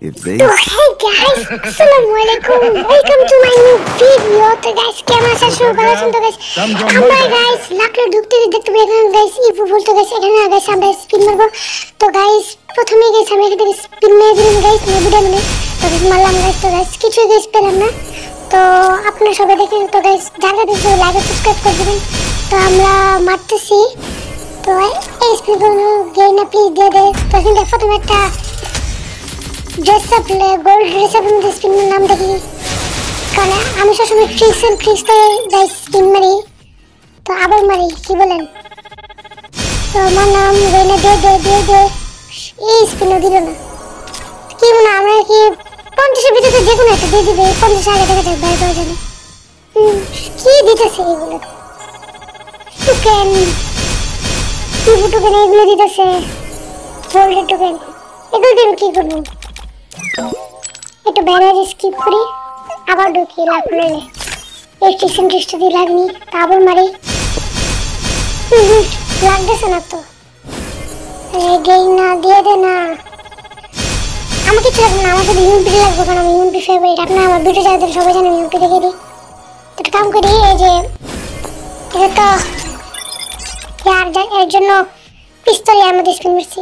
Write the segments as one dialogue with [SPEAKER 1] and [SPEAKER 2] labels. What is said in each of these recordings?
[SPEAKER 1] if they
[SPEAKER 2] तो hey guys, assalamualaikum. Welcome to my new video. तो guys camera से शुरू करो सुन तो guys. हमारे guys लाख लोग डूबते हुए देखते हैं guys. ये बोल तो guys এখানে guys আমরা স্পিন মারবো. তো guys প্রথমে guys আমি এখানে স্পিন মেরে দিলাম guys নেবুডা মানে. তো guys মারলাম guys তো guys কিছু guys পেলাম না. তো আপনারা সবাই দেখেন তো guys যারা দেখছো লাইক সাবস্ক্রাইব করে দিবেন. তো আমরা মারতেছি. তো এই স্পিন গেইনা প্লিজ দিয়ে দে. তো কিন্তু প্রথমে একটা dress up gold dress up in spin নাম দেখি কারণ আমি সবসময় ট্রিক্স গাইস স্পিন মারি তো আবার মারি কি বলেন তো আমার নাম গেইনা দে এই স্পিন দিল না কি মনে আমরা কি 50 এর ভিতরে যে কোনো একটা দিয়ে দিবে 50 আগে দেখা যাবে বাইরে জানি কি দিতেছে এগুলো টোকেন এগুলো দিতেছে গোল্ড টোকেন এগুলো দিয়ে কি করব একটু ব্যানার স্কিপ করি আবার ঢুকি লাগলে এই টিকসেন্ট্রিস্ট দিয়ে লাগনি আবার মারি লাগতেছে না তো গেই না দিয়ে দে না আমাকে কিছু লাগবে না আমাকে ইউপি লাগবে কারণ আমি ইউপি ফেভারিট আপনার আমার ভিডিও যাদের সবাই জানেন ইউপি দেখে দিই একটা কাম করি এই যে এটা তো এর জন্য পিস্তলে আমাদের স্পিন মারছি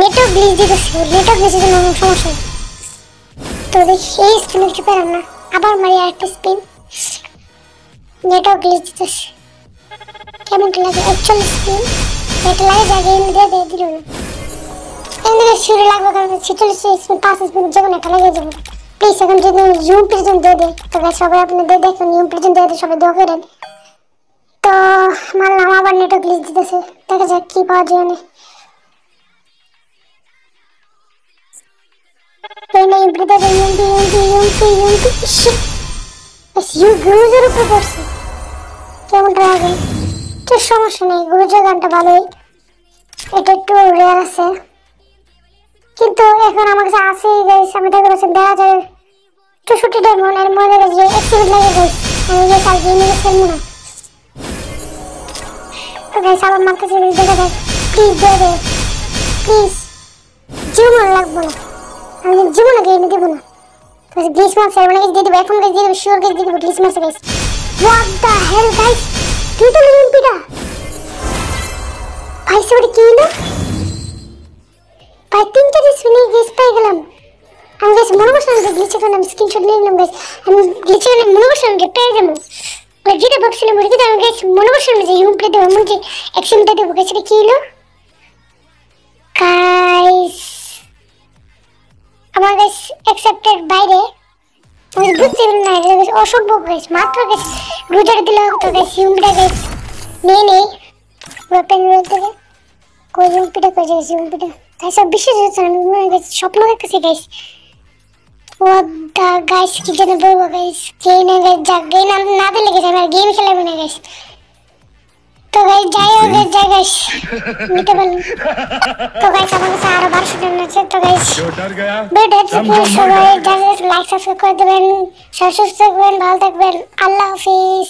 [SPEAKER 2] নেটওয়ার্ক গ্লিচ দিতেছে নেটওয়ার্ক গ্লিচের জন্য সমস্যা তো দেখি এই স্পিন কিছু পেলাম না আবার মারি আরেকটা স্পিন নেটওয়ার্ক গ্লিচ দিতেছে কেমন লাগে অ্যাকচুয়ালি স্পিন এটা লাগে জায়গায় এমনি দিয়ে দিল না এমনি শুরু লাগবে কারণ 46 স্পিন 5 স্পিন যে কোনো একটা লাগে যাবে প্লিজ এখন যদি জুম পর্যন্ত দিয়ে দেয় তো সবাই আপনি দিয়ে দেখুন জুম পর্যন্ত দিয়ে সবাই দোয়া করেন তো মারলাম আবার নেটওয়ার্ক গ্লিচ দিতেছে দেখা যাক কি পাওয়া যায় না When I breathe the yumpi shit. As you gurujar উপর পড়ছে কেমন লাগে তো সমস্যা নেই গুরুজার গানটা ভালোই এটা একটু রেয়ার আছে কিন্তু এখন আমার কাছে আছে গাইস আমি দেখতে পাচ্ছি 2064 ডায়মন্ড এর মধ্যে যে এক্সিবিট লাগে গাইস আমি যে সাল গেমে খেলবো না তো গাইস আমার মাথায় যে দেখা যায় প্লিজ দে প্লিজ জীবন লাগবে না আমি জীবনে গেইনে দেব না তো গ্লিচ মার্কস এর মানে দিয়ে দেব এখন গাইস দিয়ে দেব শিওর গাইস দিয়ে দেব glitch marks guys what the hell guys তুই তো লিম্পিটা ভাই সরি কি না ভাই তিনটা স্পিনে গাইস পেয়ে গেলাম আমি গাইস মনে করছিলাম যে গ্লিচ করে আমি স্ক্রিনশট নিয়ে নিলাম গাইস আমি গ্লিচ করে মনে করছিলাম যে পেয়ে যাবো যেটা ভাবছিলাম ওটা কিন্তু আমি গাইস মনে করছিলাম যে ইউম প্লে দেবো এমন যে এক্সিমটা দেবো গাইস এটা কি হলো গাইস আমার গাইস অ্যাকসেপ্টেড বাইরে আমি বুঝতে পারি না এটা গাইস অসম্ভব গাইস মাত্র গাইস রুজার দিলে তো গাইস ইউমটা গাইস নেই ওপেন রুজার দিলে কই ইউমটা কই গাইস ইউমটা গাইস সব বিশ্বাস হচ্ছে না আমি গাইস স্বপ্ন দেখতেছি গাইস হোয়াট দা গাইস কি জানি বলবো গাইস গেই না গাইস যা গেই না দিলে গাইস আমি গেম খেলাবো না গাইস তো গাইস যাই হোক গাইস নিতে পারলাম তো গাইস আমার কাছে আরো 1200 টাকা আছে তো গাইস সবাই লাইক সাবস্ক্রাইব করে দেবেন সুস্থ থাকবেন ভালো থাকবেন আল্লাহ হাফেজ।